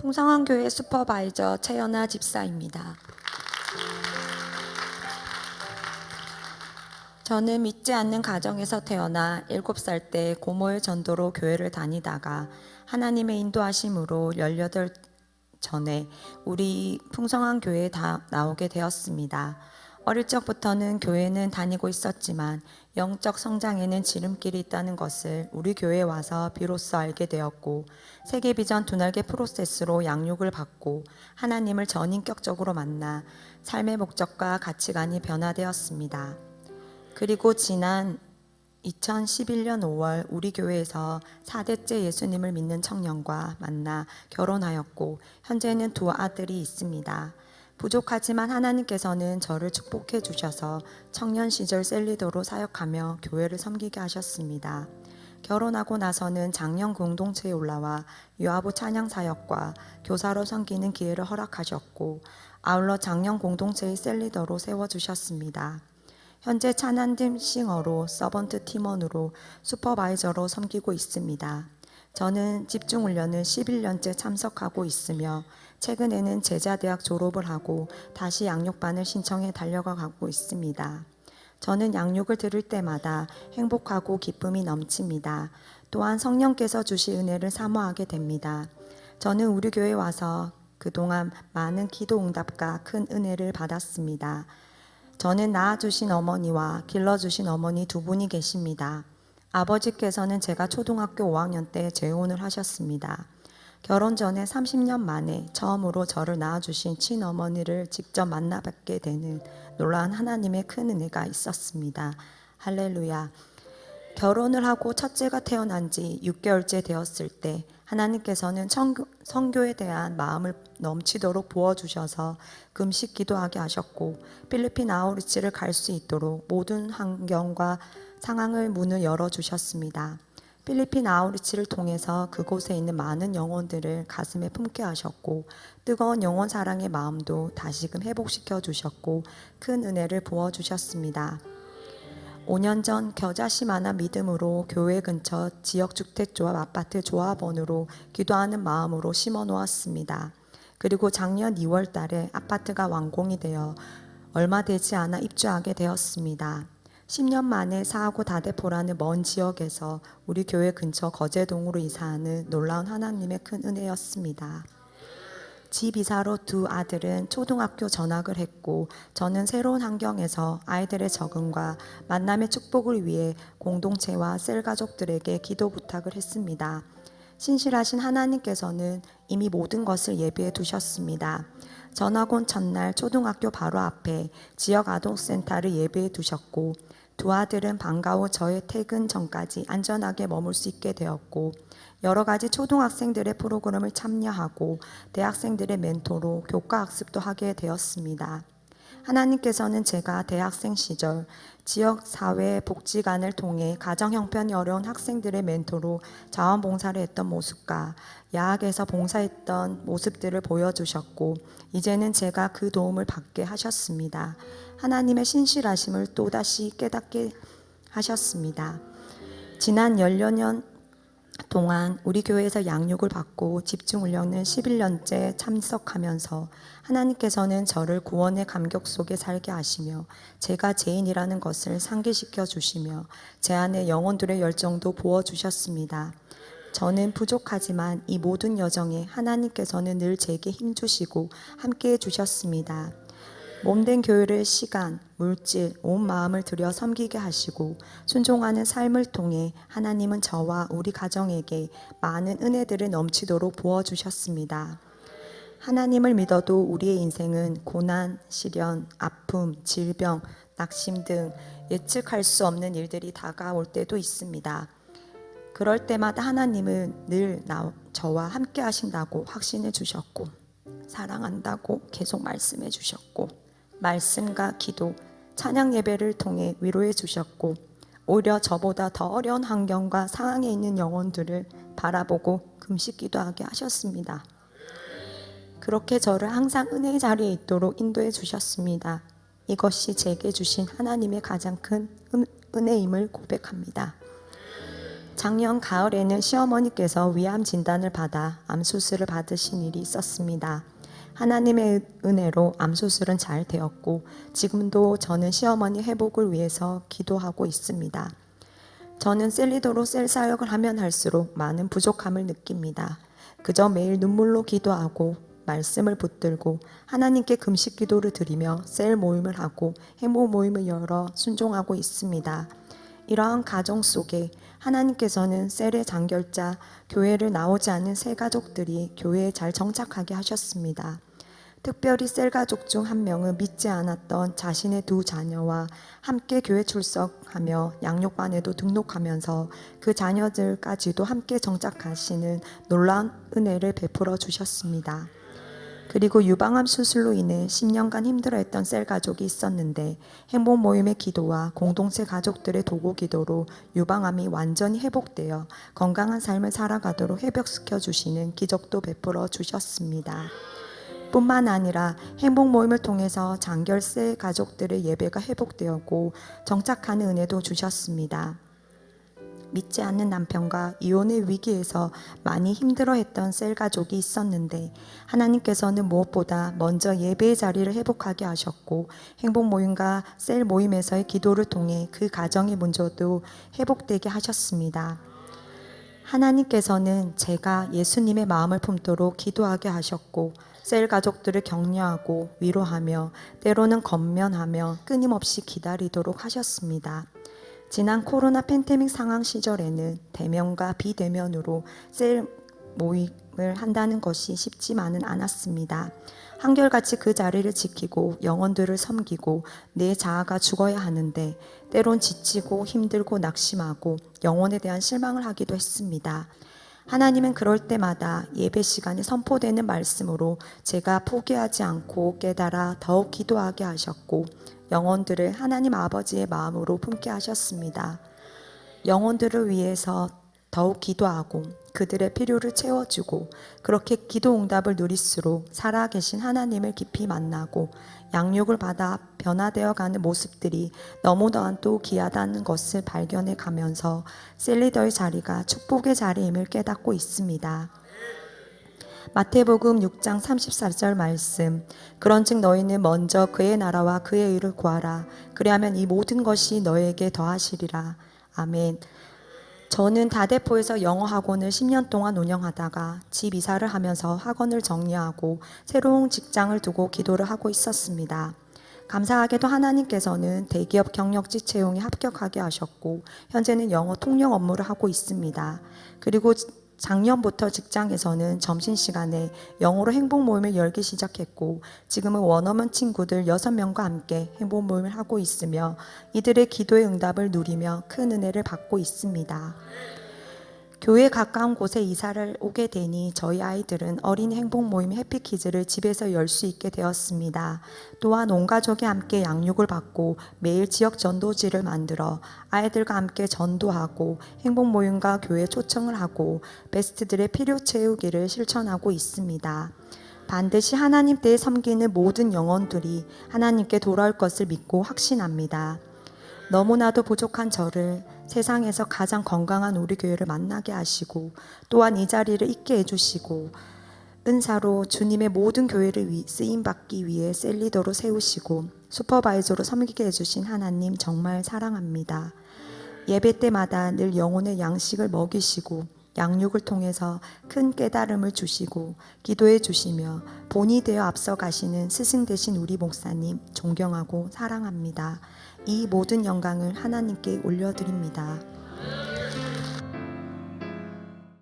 풍성한교회 슈퍼바이저 최연아 집사입니다. 저는 믿지 않는 가정에서 태어나 7살 때 고모의 전도로 교회를 다니다가 하나님의 인도하심으로 18 전에 우리 풍성한교회에 나오게 되었습니다. 어릴 적부터는 교회는 다니고 있었지만 영적 성장에는 지름길이 있다는 것을 우리 교회에 와서 비로소 알게 되었고, 세계비전 두 날개 프로세스로 양육을 받고 하나님을 전인격적으로 만나 삶의 목적과 가치관이 변화되었습니다. 그리고 지난 2011년 5월 우리 교회에서 4대째 예수님을 믿는 청년과 만나 결혼하였고, 현재는 2 아들이 있습니다. 부족하지만 하나님께서는 저를 축복해 주셔서 청년 시절 셀리더로 사역하며 교회를 섬기게 하셨습니다. 결혼하고 나서는 장년 공동체에 올라와 유아부 찬양 사역과 교사로 섬기는 기회를 허락하셨고, 아울러 장년 공동체의 셀리더로 세워주셨습니다. 현재 찬양팀 싱어로, 서번트 팀원으로, 슈퍼바이저로 섬기고 있습니다. 저는 집중훈련을 11년째 참석하고 있으며 최근에는 제자대학 졸업을 하고 다시 양육반을 신청해 달려가고 있습니다. 저는 양육을 들을 때마다 행복하고 기쁨이 넘칩니다. 또한 성령께서 주신 은혜를 사모하게 됩니다. 저는 우리 교회에 와서 그동안 많은 기도 응답과 큰 은혜를 받았습니다. 저는 낳아주신 어머니와 길러주신 어머니 2분이 계십니다. 아버지께서는 제가 초등학교 5학년 때 재혼을 하셨습니다. 결혼 전에 30년 만에 처음으로 저를 낳아주신 친어머니를 직접 만나뵙게 되는 놀라운 하나님의 큰 은혜가 있었습니다. 할렐루야. 결혼을 하고 첫째가 태어난 지 6개월째 되었을 때 하나님께서는 선교에 대한 마음을 넘치도록 부어주셔서 금식 기도하게 하셨고, 필리핀 아우리치를 갈 수 있도록 모든 환경과 상황을 문을 열어주셨습니다. 필리핀 아우리치를 통해서 그곳에 있는 많은 영혼들을 가슴에 품게 하셨고, 뜨거운 영혼 사랑의 마음도 다시금 회복시켜 주셨고, 큰 은혜를 부어주셨습니다. 5년 전 겨자씨 만한 믿음으로 교회 근처 지역주택조합 아파트 조합원으로 기도하는 마음으로 심어 놓았습니다. 그리고 작년 2월 달에 아파트가 완공이 되어 얼마 되지 않아 입주하게 되었습니다. 10년 만에 사하구 다대포라는 먼 지역에서 우리 교회 근처 거제동으로 이사하는 놀라운 하나님의 큰 은혜였습니다. 집 이사로 2 아들은 초등학교 전학을 했고, 저는 새로운 환경에서 아이들의 적응과 만남의 축복을 위해 공동체와 셀 가족들에게 기도 부탁을 했습니다. 신실하신 하나님께서는 이미 모든 것을 예비해 두셨습니다. 전학 온 첫날 초등학교 바로 앞에 지역 아동센터를 예비해 두셨고, 2 아들은 방과 후 저의 퇴근 전까지 안전하게 머물 수 있게 되었고, 여러 가지 초등학생들의 프로그램을 참여하고 대학생들의 멘토로 교과 학습도 하게 되었습니다. 하나님께서는 제가 대학생 시절 지역사회복지관을 통해 가정 형편이 어려운 학생들의 멘토로 자원봉사를 했던 모습과 야학에서 봉사했던 모습들을 보여주셨고, 이제는 제가 그 도움을 받게 하셨습니다. 하나님의 신실하심을 또다시 깨닫게 하셨습니다. 지난 16년 동안 우리 교회에서 양육을 받고 집중훈련을 11년째 참석하면서 하나님께서는 저를 구원의 감격 속에 살게 하시며 제가 죄인이라는 것을 상기시켜 주시며 제 안에 영혼들의 열정도 부어주셨습니다. 저는 부족하지만 이 모든 여정에 하나님께서는 늘 제게 힘주시고 함께해 주셨습니다. 몸된 교회를 시간, 물질, 온 마음을 들여 섬기게 하시고 순종하는 삶을 통해 하나님은 저와 우리 가정에게 많은 은혜들을 넘치도록 부어주셨습니다. 하나님을 믿어도 우리의 인생은 고난, 시련, 아픔, 질병, 낙심 등 예측할 수 없는 일들이 다가올 때도 있습니다. 그럴 때마다 하나님은 늘 저와 함께 하신다고 확신해 주셨고, 사랑한다고 계속 말씀해 주셨고, 말씀과 기도, 찬양 예배를 통해 위로해 주셨고, 오히려 저보다 더 어려운 환경과 상황에 있는 영혼들을 바라보고 금식 기도하게 하셨습니다. 그렇게 저를 항상 은혜의 자리에 있도록 인도해 주셨습니다. 이것이 제게 주신 하나님의 가장 큰 은혜임을 고백합니다. 작년 가을에는 시어머니께서 위암 진단을 받아 암 수술을 받으신 일이 있었습니다. 하나님의 은혜로 암 수술은 잘 되었고 지금도 저는 시어머니 회복을 위해서 기도하고 있습니다. 저는 셀리도로 셀 사역을 하면 할수록 많은 부족함을 느낍니다. 그저 매일 눈물로 기도하고 말씀을 붙들고 하나님께 금식 기도를 드리며 셀 모임을 하고 행복 모임을 열어 순종하고 있습니다. 이러한 가정 속에 하나님께서는 셀의 장결자, 교회를 나오지 않는 새 가족들이 교회에 잘 정착하게 하셨습니다. 특별히 셀 가족 중 한 명은 믿지 않았던 자신의 두 자녀와 함께 교회 출석하며 양육반에도 등록하면서 그 자녀들까지도 함께 정착하시는 놀라운 은혜를 베풀어 주셨습니다. 그리고 유방암 수술로 인해 10년간 힘들어했던 셀 가족이 있었는데 행복 모임의 기도와 공동체 가족들의 도구 기도로 유방암이 완전히 회복되어 건강한 삶을 살아가도록 회복시켜 주시는 기적도 베풀어 주셨습니다. 뿐만 아니라 행복 모임을 통해서 장결세 가족들의 예배가 회복되었고 정착하는 은혜도 주셨습니다. 믿지 않는 남편과 이혼의 위기에서 많이 힘들어했던 셀 가족이 있었는데 하나님께서는 무엇보다 먼저 예배의 자리를 회복하게 하셨고 행복 모임과 셀 모임에서의 기도를 통해 그 가정의 문제도 회복되게 하셨습니다. 하나님께서는 제가 예수님의 마음을 품도록 기도하게 하셨고 셀 가족들을 격려하고 위로하며 때로는 건면하며 끊임없이 기다리도록 하셨습니다. 지난 코로나 팬데믹 상황 시절에는 대면과 비대면으로 셀 모임을 한다는 것이 쉽지만은 않았습니다. 한결같이 그 자리를 지키고 영혼들을 섬기고 내 자아가 죽어야 하는데 때론 지치고 힘들고 낙심하고 영혼에 대한 실망을 하기도 했습니다. 하나님은 그럴 때마다 예배 시간에 선포되는 말씀으로 제가 포기하지 않고 깨달아 더욱 기도하게 하셨고 영혼들을 하나님 아버지의 마음으로 품게 하셨습니다. 영혼들을 위해서 더욱 기도하고 그들의 필요를 채워주고 그렇게 기도 응답을 누릴수록 살아계신 하나님을 깊이 만나고 양육을 받아 변화되어가는 모습들이 너무나도 귀하다는 것을 발견해 가면서 셀리더의 자리가 축복의 자리임을 깨닫고 있습니다. 마태복음 6장 34절 말씀, 그런즉 너희는 먼저 그의 나라와 그의 의를 구하라. 그리하면 이 모든 것이 너에게 더하시리라. 아멘. 저는 다대포에서 영어 학원을 10년 동안 운영하다가 집 이사를 하면서 학원을 정리하고 새로운 직장을 두고 기도를 하고 있었습니다. 감사하게도 하나님께서는 대기업 경력직 채용에 합격하게 하셨고 현재는 영어 통역 업무를 하고 있습니다. 그리고 작년부터 직장에서는 점심시간에 영어로 행복 모임을 열기 시작했고 지금은 원어민 친구들 6명과 함께 행복 모임을 하고 있으며 이들의 기도의 응답을 누리며 큰 은혜를 받고 있습니다. 교회 가까운 곳에 이사를 오게 되니 저희 아이들은 어린이 행복 모임 해피키즈를 집에서 열 수 있게 되었습니다. 또한 온 가족이 함께 양육을 받고 매일 지역 전도지를 만들어 아이들과 함께 전도하고 행복 모임과 교회 초청을 하고 베스트들의 필요 채우기를 실천하고 있습니다. 반드시 하나님 때 섬기는 모든 영혼들이 하나님께 돌아올 것을 믿고 확신합니다. 너무나도 부족한 저를 세상에서 가장 건강한 우리 교회를 만나게 하시고 또한 이 자리를 있게 해주시고 은사로 주님의 모든 교회를 쓰임받기 위해 셀리더로 세우시고 슈퍼바이저로 섬기게 해주신 하나님 정말 사랑합니다. 예배 때마다 늘 영혼의 양식을 먹이시고 양육을 통해서 큰 깨달음을 주시고 기도해 주시며 본이 되어 앞서가시는 스승 되신 우리 목사님 존경하고 사랑합니다. 이 모든 영광을 하나님께 올려드립니다.